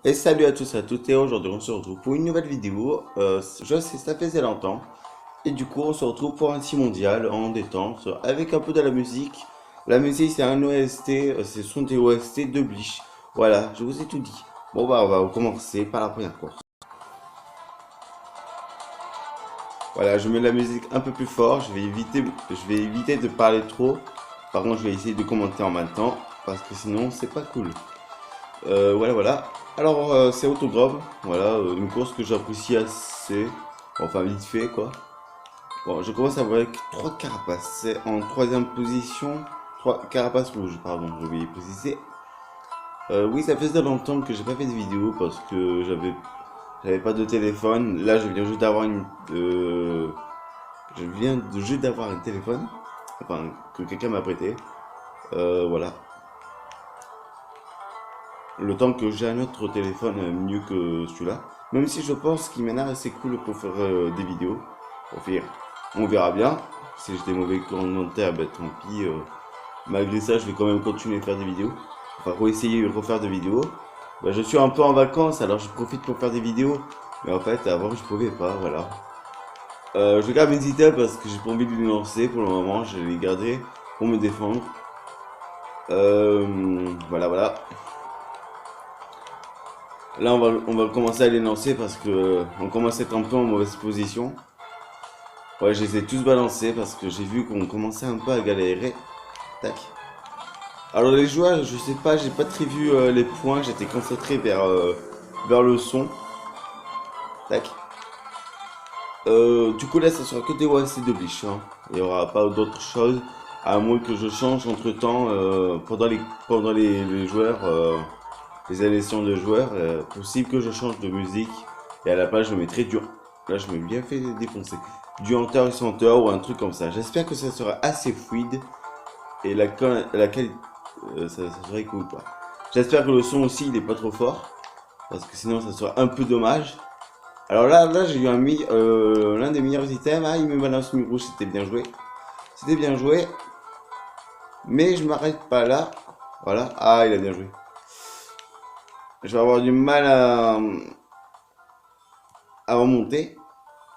Et salut à tous et à toutes, et aujourd'hui on se retrouve pour une nouvelle vidéo. Je sais, ça faisait longtemps. Et du coup, on se retrouve pour un petit mondial en détente avec un peu de la musique. La musique, c'est un OST, ce sont des OST de Bleach. Voilà, je vous ai tout dit. Bon, bah, on va commencer par la première course. Voilà, je mets la musique un peu plus fort. Je vais éviter de parler trop. Par contre, je vais essayer de commenter en même temps parce que sinon, c'est pas cool. Voilà. Alors, c'est Autogrove. Voilà, une course que j'apprécie assez. Enfin, vite fait, quoi. Bon, je commence à voir avec 3 carapaces. C'est en troisième position. 3 carapaces rouges, pardon, j'ai oublié de préciser. Oui, ça faisait longtemps que j'ai pas fait de vidéo parce que j'avais pas de téléphone. Là, je viens de juste d'avoir un téléphone. Enfin, que quelqu'un m'a prêté. Voilà. Le temps que j'ai un autre téléphone mieux que celui-là. Même si je pense qu'il m'en a assez cool pour faire des vidéos. Enfin, on verra bien. Si j'ai des mauvais commentaires, ben tant pis. Malgré ça, je vais quand même continuer à faire des vidéos. Enfin, pour essayer de refaire des vidéos. Ben, je suis un peu en vacances, alors je profite pour faire des vidéos. Mais en fait, avant, je pouvais pas, voilà. Je garde mes items parce que j'ai pas envie de les lancer pour le moment. Je vais les garder pour me défendre. Voilà. Là, on va commencer à les lancer parce que on commence à être un peu en mauvaise position. Ouais, je les ai tous balancés parce que j'ai vu qu'on commençait un peu à galérer. Tac. Alors les joueurs, je sais pas, j'ai pas très vu les points, j'étais concentré vers le son. Tac. Du coup là, ça sera que des OST de Bleach, hein. Il y aura pas d'autre chose, à moins que je change entre temps pendant les joueurs, les élections de joueurs. Possible que je change de musique et à la place je mettrai dur. Là, je m'ai bien fait défoncer. Du Hunter x Hunter ou un truc comme ça. J'espère que ça sera assez fluide et la qualité, ça serait cool quoi. J'espère que le son aussi il est pas trop fort parce que sinon ça serait un peu dommage. Alors là j'ai eu l'un des meilleurs items. Ah, il me balance une rouge, c'était bien joué. C'était bien joué, mais je m'arrête pas là. Voilà, ah il a bien joué. Je vais avoir du mal à remonter.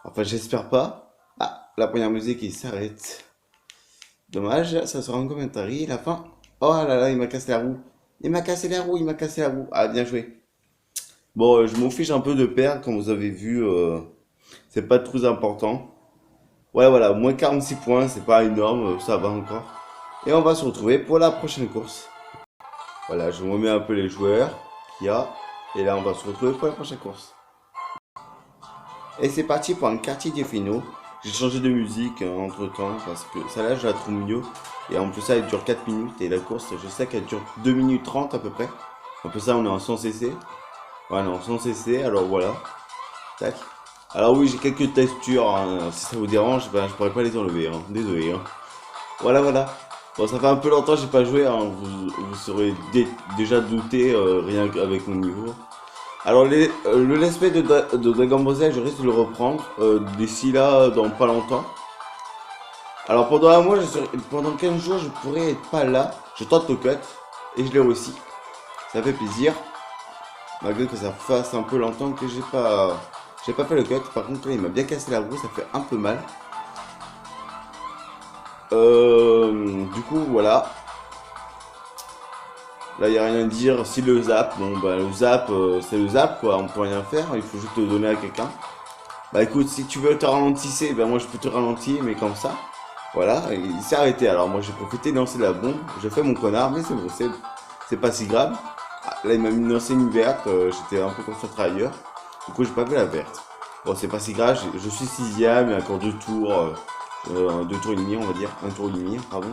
Enfin, j'espère pas. Ah, la première musique il s'arrête. Dommage, ça sera un commentaire. La fin. Oh là là, il m'a cassé la roue. Il m'a cassé la roue. Ah, bien joué. Bon, je m'en fiche un peu de perdre, comme vous avez vu. C'est pas trop important. Ouais, voilà, moins 46 points, c'est pas énorme, ça va encore. Et on va se retrouver pour la prochaine course. Voilà, je remets un peu les joueurs qu'il y a. Et là, on va se retrouver pour la prochaine course. Et c'est parti pour un quartier des finaux. J'ai changé de musique entre temps parce que celle-là, je la trouve mieux. Et en plus, ça, elle dure 4 minutes. Et la course, je sais qu'elle dure 2 minutes 30 à peu près. En plus, ça, on est en 100 cc. Ouais, non, sans cc, alors voilà. Tac. Alors oui, j'ai quelques textures, hein. Si ça vous dérange, ben, je pourrais pas les enlever, hein. Désolé, hein. Voilà. Bon, ça fait un peu longtemps que j'ai pas joué, hein. Vous serez déjà douté, rien qu'avec mon niveau. Alors le let's play de Dragon Ball Z, je risque de le reprendre d'ici là, dans pas longtemps. Alors pendant un mois, pendant 15 jours, je pourrais être pas là. Je tente le cut et je l'ai réussi. Ça fait plaisir. Malgré que ça fasse un peu longtemps que j'ai pas fait le cut. Par contre, là, il m'a bien cassé la roue, ça fait un peu mal. Du coup, voilà. Là, il n'y a rien à dire. Si le zap, bon, bah, le zap, c'est le zap, quoi. On peut rien faire. Il faut juste le donner à quelqu'un. Bah, écoute, si tu veux te ralentisser, ben, moi, je peux te ralentir, mais comme ça. Voilà, il s'est arrêté. Alors, moi, j'ai profité de lancer la bombe. J'ai fait mon connard, mais c'est bon, c'est pas si grave. Ah, là, il m'a mis lancé une verte. J'étais un peu concentré ailleurs. Du coup, j'ai pas vu la verte. Bon, c'est pas si grave. Je suis sixième, il y a encore 2 tours. 2 tours et demi, on va dire. Un tour et demi, pardon.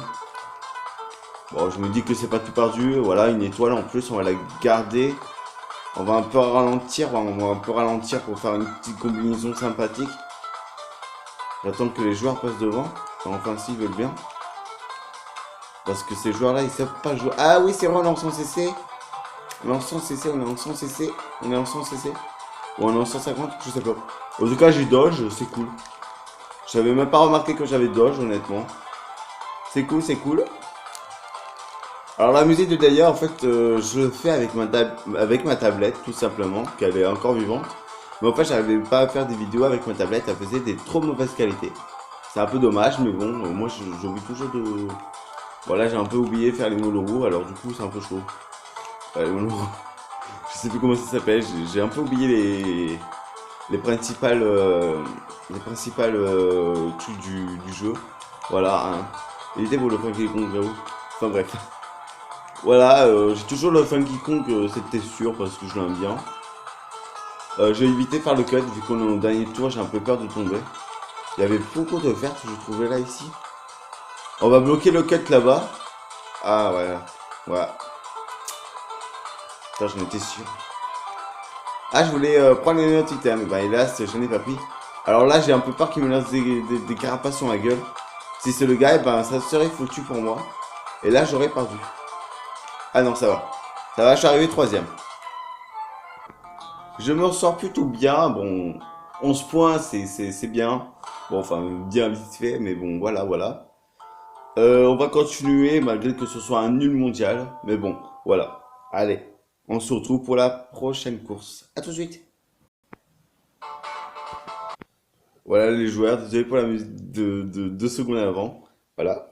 Bon, je me dis que c'est pas tout perdu. Voilà, une étoile en plus, on va la garder. On va un peu ralentir, pour faire une petite combinaison sympathique. J'attends que les joueurs passent devant. Enfin, s'ils veulent bien. Parce que ces joueurs-là, ils savent pas jouer. Ah oui, c'est vrai, on est en 100 cc. On est en 100 cc, on est en 100 cc. On est en 100 cc. Ou on est en 150, je sais pas. En tout cas, j'ai dodge, c'est cool. J'avais même pas remarqué que j'avais dodge, honnêtement. C'est cool. Alors la musique de Daya, en fait, je le fais avec avec ma tablette, tout simplement, qu'elle est encore vivante. Mais en fait, j'arrivais pas à faire des vidéos avec ma tablette, elle faisait des trop mauvaises qualités. C'est un peu dommage, mais bon, moi j'ai envie toujours de... Voilà, j'ai un peu oublié de faire les monologues, alors du coup c'est un peu chaud. Les monologues, je sais plus comment ça s'appelle, j'ai un peu oublié les principales, trucs du jeu. Voilà, hein. Il était pour le Funky Kong, j'avoue. Enfin bref. Voilà, j'ai toujours le Funky Kong, c'était sûr, parce que je l'aime bien. J'ai évité de faire le cut, vu qu'on est au dernier tour, j'ai un peu peur de tomber. Il y avait beaucoup de vertes, je trouvais là, ici. On va bloquer le cut là-bas. Ah, ouais. Voilà. Putain, j'en étais sûr. Ah, je voulais prendre les autres items. Bah, hélas, je n'ai pas pris. Alors là, j'ai un peu peur qu'il me lance des carapaces sur ma gueule. Si c'est le gars, ben, ça serait foutu pour moi. Et là, j'aurais perdu. Ah non, ça va. Ça va, je suis arrivé troisième. Je me ressors plutôt bien. Bon, 11 points, c'est bien. Bon, enfin, bien vite fait, mais bon, voilà, voilà. On va continuer, malgré que ce soit un nul mondial. Mais bon, voilà. Allez, on se retrouve pour la prochaine course. À tout de suite. Voilà les joueurs, désolé pour la musique de 2 secondes avant. Voilà.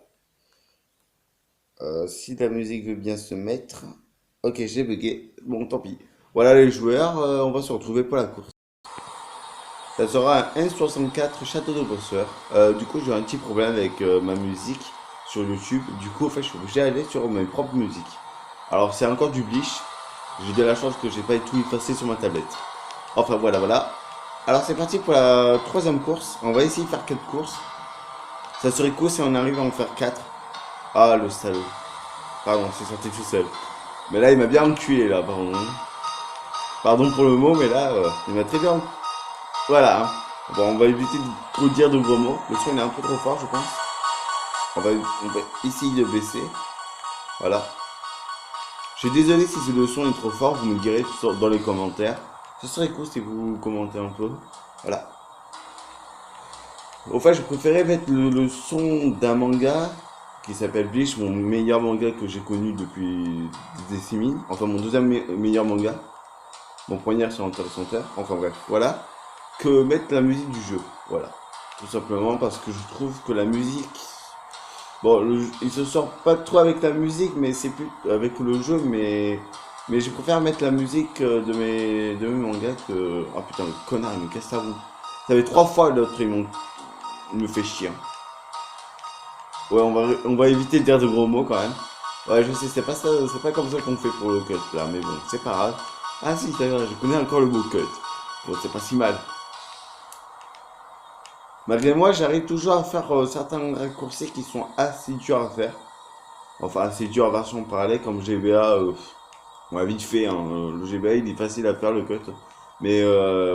Si la musique veut bien se mettre. Ok, j'ai bugué. Bon, tant pis. Voilà les joueurs, on va se retrouver pour la course. Ça sera un N64 Château de Bosseur. Du coup, j'ai un petit problème avec ma musique sur YouTube. Du coup, en fait, je suis obligé d'aller sur mes propres musiques. Alors, c'est encore du glitch. J'ai de la chance que j'ai pas tout effacé sur ma tablette. Enfin, voilà, voilà. Alors, c'est parti pour la troisième course. On va essayer de faire 4 courses. Ça serait cool si on arrive à en faire 4. Ah, le salaud. Pardon, c'est sorti tout seul. Mais là, il m'a bien enculé, là, pardon. Pardon pour le mot, mais là, il m'a très bien. Voilà, hein. Bon, on va éviter de trop dire de gros mots. Le son il est un peu trop fort, je pense. On va essayer de baisser. Voilà. Je suis désolé si le son est trop fort, vous me direz dans les commentaires. Ce serait cool si vous commentez un peu. Voilà. Au fait, je préférais mettre le son d'un manga qui s'appelle Bleach, mon meilleur manga que j'ai connu depuis des décennies. Enfin, mon deuxième meilleur manga. Mon premier sur Hunter x Hunter. Enfin bref, voilà. Que mettre la musique du jeu. Voilà. Tout simplement parce que je trouve que la musique... Bon, il se sort pas trop avec la musique, mais c'est plus avec le jeu, mais je préfère mettre la musique de mes mangas que... Ah putain, le connard, il me casse la roue. Ça fait 3 fois l'autre, il me fait chier, hein. Ouais, on va éviter de dire de gros mots quand même. Ouais, je sais, c'est pas ça, c'est pas comme ça qu'on fait pour le cut là, mais bon, c'est pas grave. Ah si, d'ailleurs, je connais encore le mot cut. Bon, c'est pas si mal. Malgré moi, j'arrive toujours à faire certains raccourcis qui sont assez durs à faire. Enfin, assez durs à version parallèle, comme GBA. On va vite fait, hein, le GBA, il est facile à faire, le cut. Mais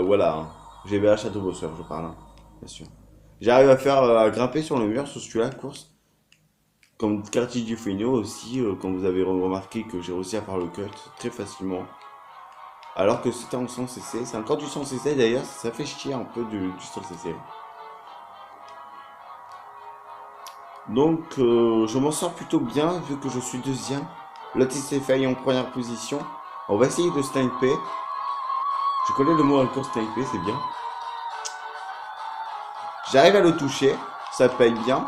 voilà, hein. GBA Château Bosseur, je parle, hein, bien sûr. J'arrive à faire, à grimper sur le mur sur celui-là, course. Comme quartier du Feno aussi, quand vous avez remarqué que j'ai réussi à faire le cut très facilement. Alors que c'était en 100 cc, c'est encore du 100 cc d'ailleurs, ça fait chier un peu du 100 cc. Donc je m'en sors plutôt bien vu que je suis deuxième. L'autre il s'est failli en première position. On va essayer de sniper. Je connais le mot encore sniper, c'est bien. J'arrive à le toucher, ça paye bien.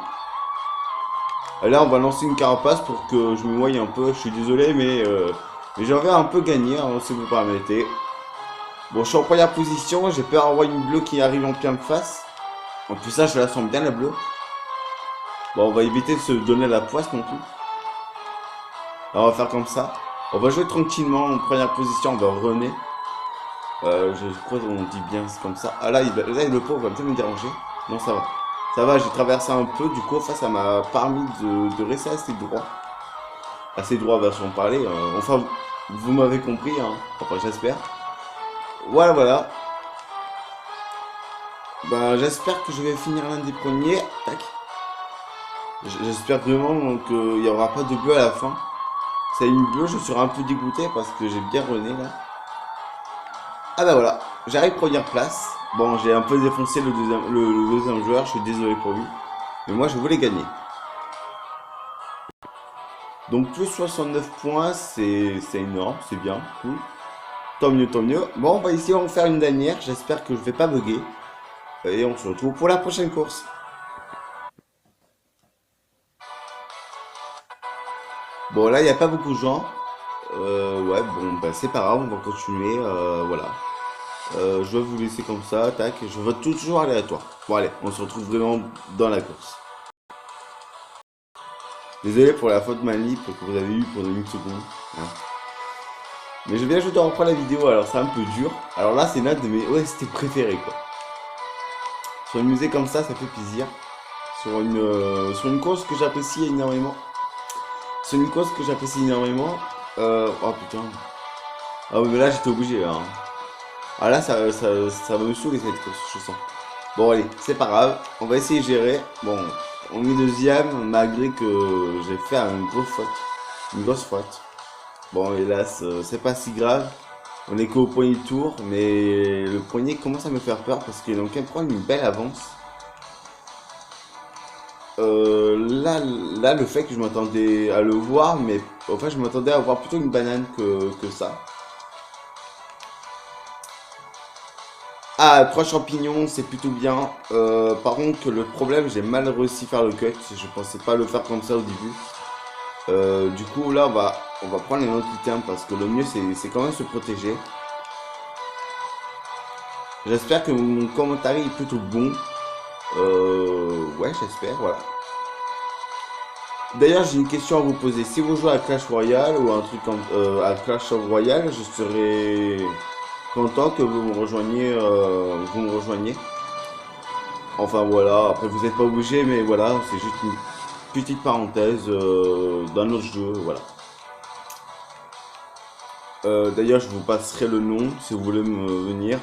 Là on va lancer une carapace pour que je me voie un peu. Je suis désolé mais j'aurais un peu gagné, hein, si vous permettez. Bon, je suis en première position, j'ai peur d'avoir une bleue qui arrive en pleine face. En plus ça, je la sens bien la bleue. Bon, on va éviter de se donner la poisse non plus. Alors, on va faire comme ça. On va jouer tranquillement en première position, on va runner. Je crois qu'on dit bien comme ça. Ah là, le pauvre va peut-être me déranger. Non, ça va. Ça va, j'ai traversé un peu, du coup, enfin, ça m'a permis de rester assez droit. Assez droit, version parler. Enfin, vous m'avez compris, hein. Enfin, j'espère. Voilà, voilà. Ben, j'espère que je vais finir l'un des premiers. Tac. J'espère vraiment qu'il n'y aura pas de bleu à la fin. C'est une bleue, je serai un peu dégoûté parce que j'ai bien rené là. Ah bah voilà, j'arrive première place. Bon, j'ai un peu défoncé le deuxième joueur, je suis désolé pour lui. Mais moi, je voulais gagner. Donc plus 69 points, c'est énorme, c'est bien, cool. Tant mieux, tant mieux. Bon, on va essayer d'en faire une dernière. J'espère que je vais pas bugger. Et on se retrouve pour la prochaine course. Bon, là, il n'y a pas beaucoup de gens. Ouais, bon, bah, c'est pas grave, on va continuer. Voilà. Je vais vous laisser comme ça, tac. Je vote toujours aléatoire. Bon, allez, on se retrouve vraiment dans la course. Désolé pour la faute manip que vous avez eu pour 2 secondes. Hein. Mais je viens juste de reprendre la vidéo, alors c'est un peu dur. Alors là, c'est l'un de mes OST préférés, quoi. Sur une musique comme ça fait plaisir. Sur une course que j'apprécie énormément. Sur une course que j'apprécie énormément. Oh putain. Ah oui, mais là, j'étais obligé, là. Hein. Ah là, ça va me saouler cette course, je sens. Bon, allez, c'est pas grave. On va essayer de gérer. Bon, on est deuxième, malgré que j'ai fait une grosse faute. Une grosse faute. Bon, hélas, c'est pas si grave. On est qu'au premier tour, mais le premier commence à me faire peur parce qu'il donc prendre une belle avance. Là, le fait que je m'attendais à le voir, mais en fait, je m'attendais à voir plutôt une banane que ça. Ah, 3 champignons, c'est plutôt bien. Par contre, le problème, j'ai mal réussi à faire le cut. Je pensais pas le faire comme ça au début. Du coup, là, on va prendre un autre item parce que le mieux, c'est quand même se protéger. J'espère que mon commentaire est plutôt bon. Ouais, j'espère, voilà. D'ailleurs, j'ai une question à vous poser. Si vous jouez à Clash Royale ou un truc comme à Clash Royale, je serais content que vous me rejoigniez. Enfin voilà, après vous n'êtes pas obligé, mais voilà, c'est juste une petite parenthèse d'un autre jeu, voilà. D'ailleurs, je vous passerai le nom si vous voulez me venir.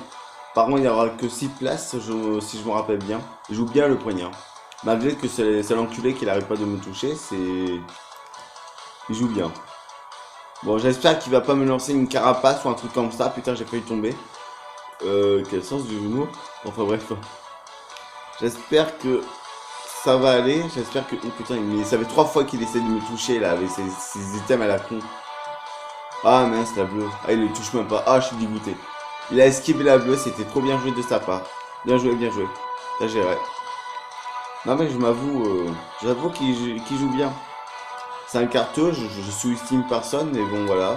Par contre, il n'y aura que 6 places, si je me rappelle bien. Je joue bien le poignard. Malgré que c'est l'enculé qui n'arrive pas de me toucher, il joue bien. Bon, j'espère qu'il va pas me lancer une carapace ou un truc comme ça. Putain, j'ai failli tomber. Quel sens du genou. Enfin bref. J'espère que ça va aller. J'espère que... Oh putain, mais ça fait 3 fois qu'il essaie de me toucher là avec ses items à la con. Ah mince, la bleue. Ah, il ne touche même pas. Ah, je suis dégoûté. Il a esquivé la bleue, c'était trop bien joué de sa part. Bien joué, bien joué. Ça géré. Non mais je m'avoue, j'avoue qu'il joue bien. C'est un cartouche, je sous-estime personne, mais bon voilà.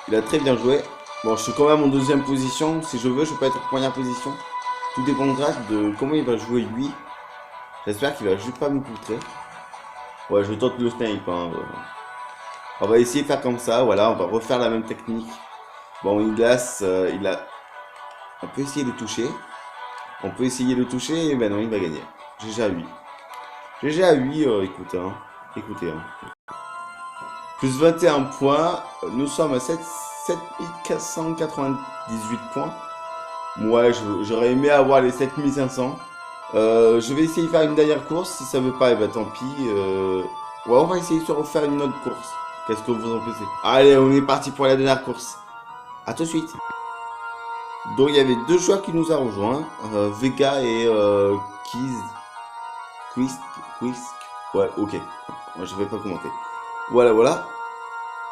Il a très bien joué. Bon, je suis quand même en deuxième position. Si je veux, je peux être en première position. Tout dépendra de comment il va jouer lui. J'espère qu'il va juste pas me poutrer. Ouais, je tente le snipe. Hein. On va essayer de faire comme ça, voilà, on va refaire la même technique. Bon, une glace, on peut essayer de toucher. On peut essayer de toucher, et ben non, il va gagner. GG à 8. GG à 8, écoutez, hein. Écoutez, hein. Plus 21 points, nous sommes à 7498 points. Moi, j'aurais aimé avoir les 7500. Je vais essayer de faire une dernière course. Si ça veut pas, et ben tant pis. Ouais, on va essayer de se refaire une autre course. Qu'est-ce que vous en pensez? Allez, on est parti pour la dernière course. A tout de suite. Donc, il y avait 2 joueurs qui nous ont rejoints. Vega et Quisk. Ouais, ok. Je vais pas commenter. Voilà, voilà.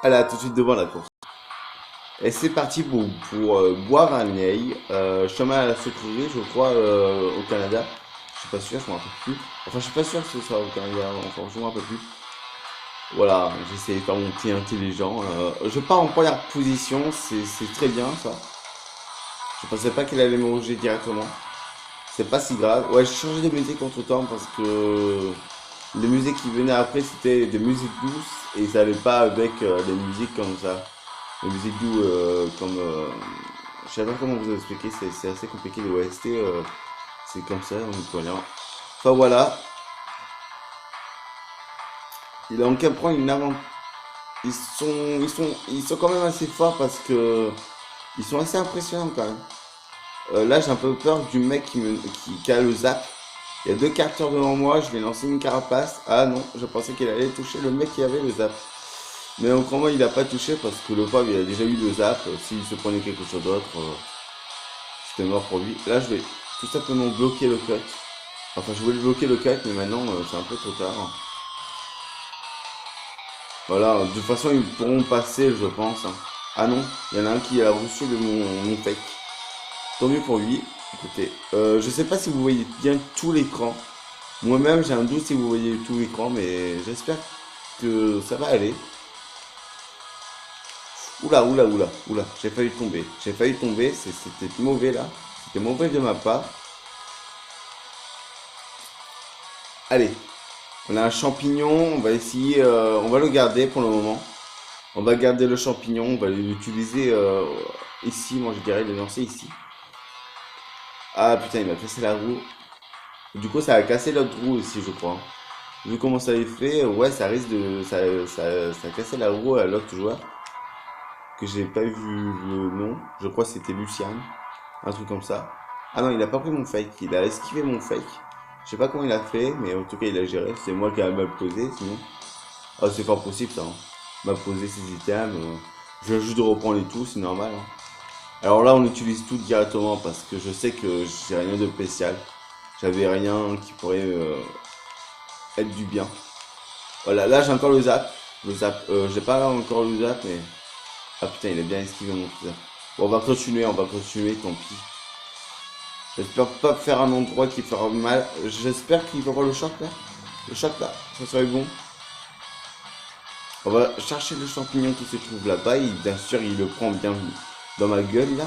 Allez, à tout de suite devant la course. Et c'est parti pour boire un ail. Chemin à la sucrerie, je crois, au Canada. Je suis pas sûr, je m'en rappelle plus. Enfin, je suis pas sûr que ce soit au Canada. Enfin, je m'en rappelle plus. Voilà, j'essaie de faire mon petit intelligent. Je pars en première position, c'est très bien ça. Je pensais pas qu'il allait me ronger directement. C'est pas si grave. Ouais, j'ai changé de musique entre temps parce que les musiques qui venaient après c'était des musiques douces et ça allait pas avec les musiques comme ça. Les musiques douces comme. Je sais pas comment vous expliquer, c'est assez compliqué les OST. C'est comme ça, on est pas là. Enfin voilà. Il a en qu'à prendre une avant. Ils sont quand même assez forts parce que ils sont assez impressionnants quand même. Là, j'ai un peu peur du mec qui a le zap. Il y a 2 carteurs devant moi, je vais lancer une carapace. Ah non, je pensais qu'il allait toucher le mec qui avait le zap. Mais autrement, il n'a pas touché parce que le pauvre, il a déjà eu le zap. S'il se prenait quelque chose d'autre, c'était mort pour lui. Là, je vais tout simplement bloquer le cut. Enfin, je voulais bloquer le cut, mais maintenant, c'est un peu trop tard. Voilà, de toute façon, ils pourront passer, je pense, hein. Ah non, il y en a un qui a reçu mon fake. Tant mieux pour lui. Écoutez, je sais pas si vous voyez bien tout l'écran. Moi-même, j'ai un doute si vous voyez tout l'écran, mais j'espère que ça va aller. Oula, oula, oula, oula, j'ai failli tomber. J'ai failli tomber, c'était mauvais là. C'était mauvais de ma part. Allez, on a un champignon, on va essayer, on va le garder pour le moment. On va garder le champignon, on va l'utiliser ici, moi je dirais le lancer ici. Ah putain, il m'a cassé la roue. Du coup, ça a cassé l'autre roue aussi, je crois. Vu comment ça est fait, ouais, ça risque de. Ça a cassé la roue à l'autre joueur. Que j'ai pas vu le nom. Je crois que c'était Lucian. Un truc comme ça. Ah non, il a pas pris mon fake. Il a esquivé mon fake. Je sais pas comment il a fait, mais en tout cas, il a géré. C'est moi qui ai mal posé, sinon. Ah, c'est pas possible ça, hein. M'a posé ses items. Je viens juste de reprendre les tout, c'est normal, hein. Alors là, on utilise tout directement parce que je sais que j'ai rien de spécial. J'avais rien qui pourrait être du bien. Voilà, là j'ai encore le zap. Le zap, j'ai pas encore le zap, mais. Ah putain, il est bien esquivé mon zap. Bon, on va continuer, tant pis. J'espère pas faire un endroit qui fera mal. J'espère qu'il va avoir le choc là. Le choc là, ça serait bon. On va chercher le champignon qui se trouve là-bas. Bien sûr, il le prend bien dans ma gueule là.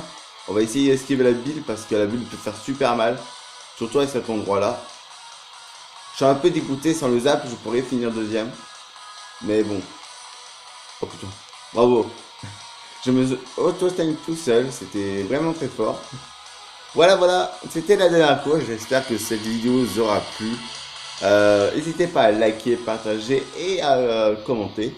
On va essayer d'esquiver la bille parce que la bille peut faire super mal. Surtout à cet endroit là. Je suis un peu dégoûté sans le zap, je pourrais finir deuxième. Mais bon. Oh putain. Bravo. Je me auto-steam tout seul, c'était vraiment très fort. Voilà, voilà, c'était la dernière fois. J'espère que cette vidéo vous aura plu. N'hésitez pas à liker, partager et à commenter.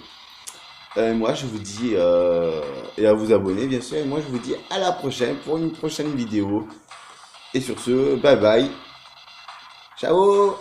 Moi, je vous dis, et à vous abonner, bien sûr. Et moi, je vous dis à la prochaine pour une prochaine vidéo. Et sur ce, bye bye. Ciao!